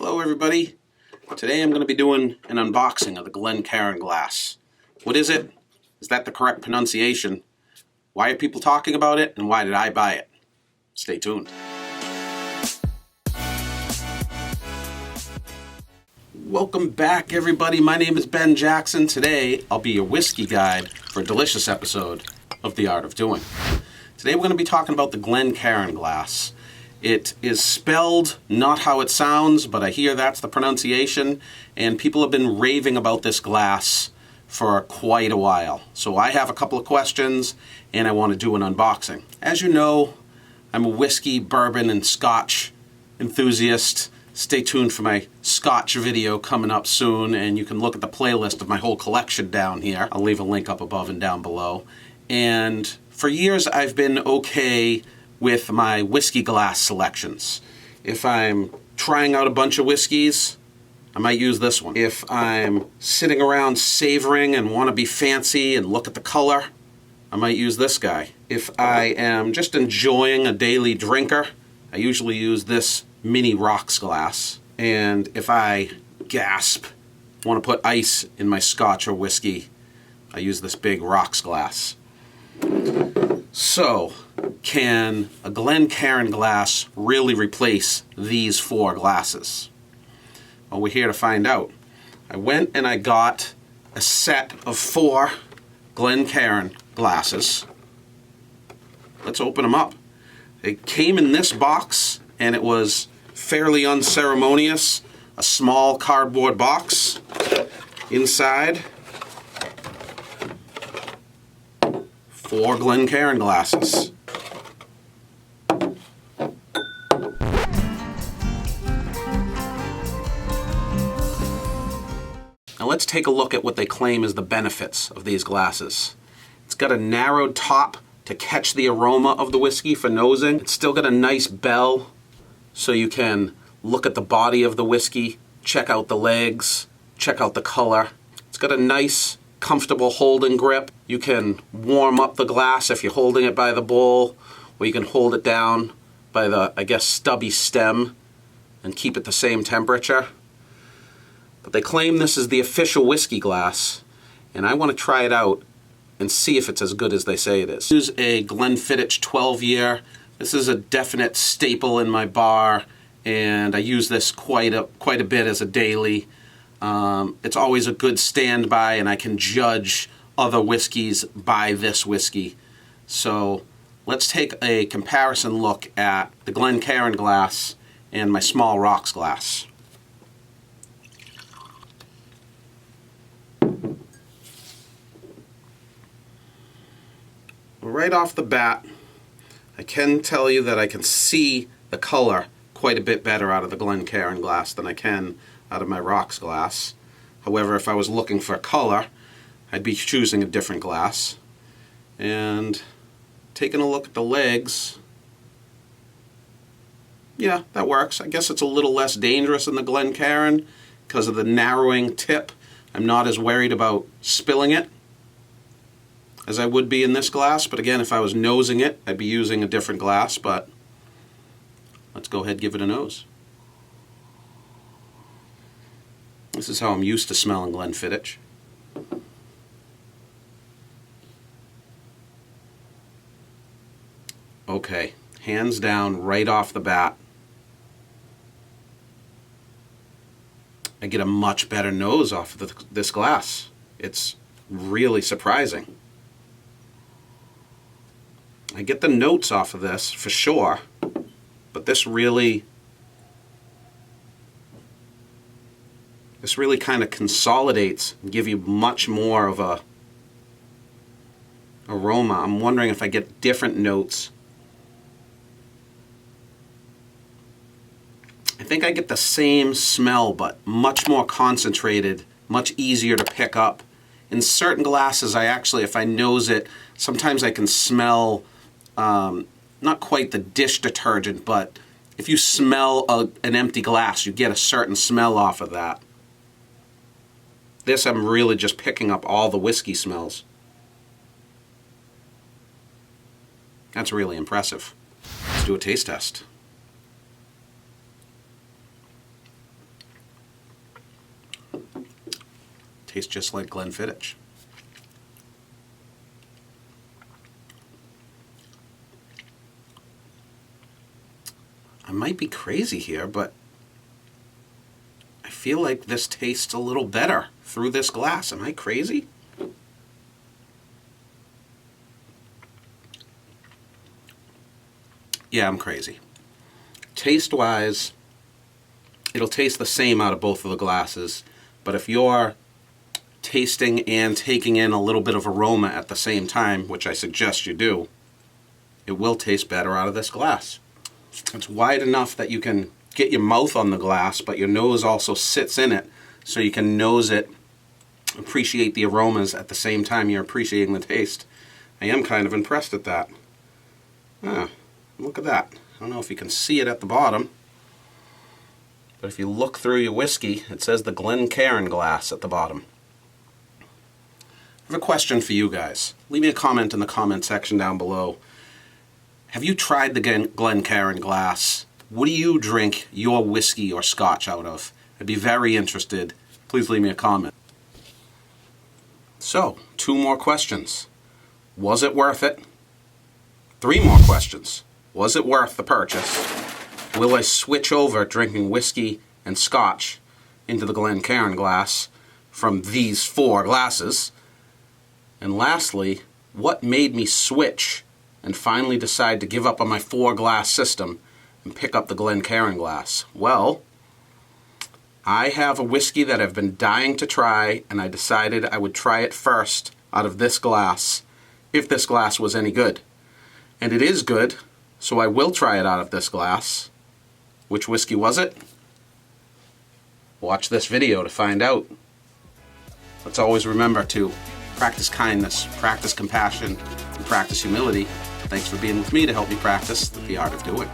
Hello everybody. Today I'm going to be doing an unboxing of the Glen Cairn glass. What is it? Is that the correct pronunciation? Why are people talking about it? And why did I buy it? Stay tuned. Welcome back everybody. My name is Ben Jackson. Today I'll be your whiskey guide for a delicious episode of The Art of Doing. Today we're going to be talking about the Glen Cairn glass. It is spelled not how it sounds, but I hear that's the pronunciation, and people have been raving about this glass for quite a while. So I have a couple of questions, and I want to do an unboxing. As you know, I'm a whiskey, bourbon, and scotch enthusiast. Stay tuned for my scotch video coming up soon, and you can look at the playlist of my whole collection down here. I'll leave a link up above and down below. And for years, I've been okay with my whiskey glass selections. If I'm trying out a bunch of whiskeys, I might use this one. If I'm sitting around savoring and want to be fancy and look at the color, I might use this guy. If I am just enjoying a daily drinker, I usually use this mini rocks glass. And if I gasp, want to put ice in my scotch or whiskey, I use this big rocks glass. So, can a Glen Cairn glass really replace these four glasses? Well, we're here to find out. I went and I got a set of 4 Glen Cairn glasses. Let's open them up. They came in this box, and it was fairly unceremonious. A small cardboard box. Inside, 4 Glen Cairn glasses. Now let's take a look at what they claim is the benefits of these glasses. It's got a narrowed top to catch the aroma of the whiskey for nosing. It's still got a nice bell so you can look at the body of the whiskey, check out the legs, check out the color. It's got a nice, comfortable holding grip. You can warm up the glass if you're holding it by the bowl, or you can hold it down by the, stubby stem and keep it the same temperature. But they claim this is the official whiskey glass, and I want to try it out and see if it's as good as they say it is. This is a Glenfiddich 12-year. This is a definite staple in my bar, and I use this quite a bit as a daily. It's always a good standby, and I can judge other whiskeys by this whiskey. So let's take a comparison look at the Glen Cairn glass and my small rocks glass. Right off the bat, I can tell you that I can see the color quite a bit better out of the Glen Cairn glass than I can out of my rocks glass. However, if I was looking for color, I'd be choosing a different glass. And taking a look at the legs, yeah, that works. I guess it's a little less dangerous in the Glen Cairn because of the narrowing tip. I'm not as worried about spilling it as I would be in this glass, but again, if I was nosing it, I'd be using a different glass, but let's go ahead and give it a nose. This is how I'm used to smelling Glenfiddich. Okay, hands down, right off the bat, I get a much better nose off of this glass. It's really surprising. I get the notes off of this for sure, but this really kind of consolidates and give you much more of a aroma. I'm wondering if I get different notes. I think I get the same smell, but much more concentrated, much easier to pick up. In certain glasses, I actually, if I nose it, sometimes I can smell not quite the dish detergent, but if you smell an empty glass, you get a certain smell off of that. This, I'm really just picking up all the whiskey smells. That's really impressive. Let's do a taste test. Tastes just like Glenfiddich. I might be crazy here, but I feel like this tastes a little better through this glass. Am I crazy? Yeah, I'm crazy. Taste-wise, it'll taste the same out of both of the glasses, but if you're tasting and taking in a little bit of aroma at the same time, which I suggest you do, it will taste better out of this glass. It's wide enough that you can get your mouth on the glass, but your nose also sits in it, so you can nose it, appreciate the aromas at the same time you're appreciating the taste. I am kind of impressed at that. Ah, look at that. I don't know if you can see it at the bottom, but if you look through your whiskey, it says the Glen Cairn glass at the bottom. I have a question for you guys. Leave me a comment in the comment section down below. Have you tried the Glen Cairn glass? What do you drink your whiskey or scotch out of? I'd be very interested. Please leave me a comment. So, 2 more questions. Was it worth it? 3 more questions. Was it worth the purchase? Will I switch over drinking whiskey and scotch into the Glen Cairn glass from these 4 glasses? And lastly, what made me switch and finally decide to give up on my 4-glass system and pick up the Glen Cairn glass? Well, I have a whiskey that I've been dying to try, and I decided I would try it first out of this glass, if this glass was any good. And it is good, so I will try it out of this glass. Which whiskey was it? Watch this video to find out. Let's always remember to practice kindness, practice compassion, and practice humility. Thanks for being with me to help me practice the art of doing.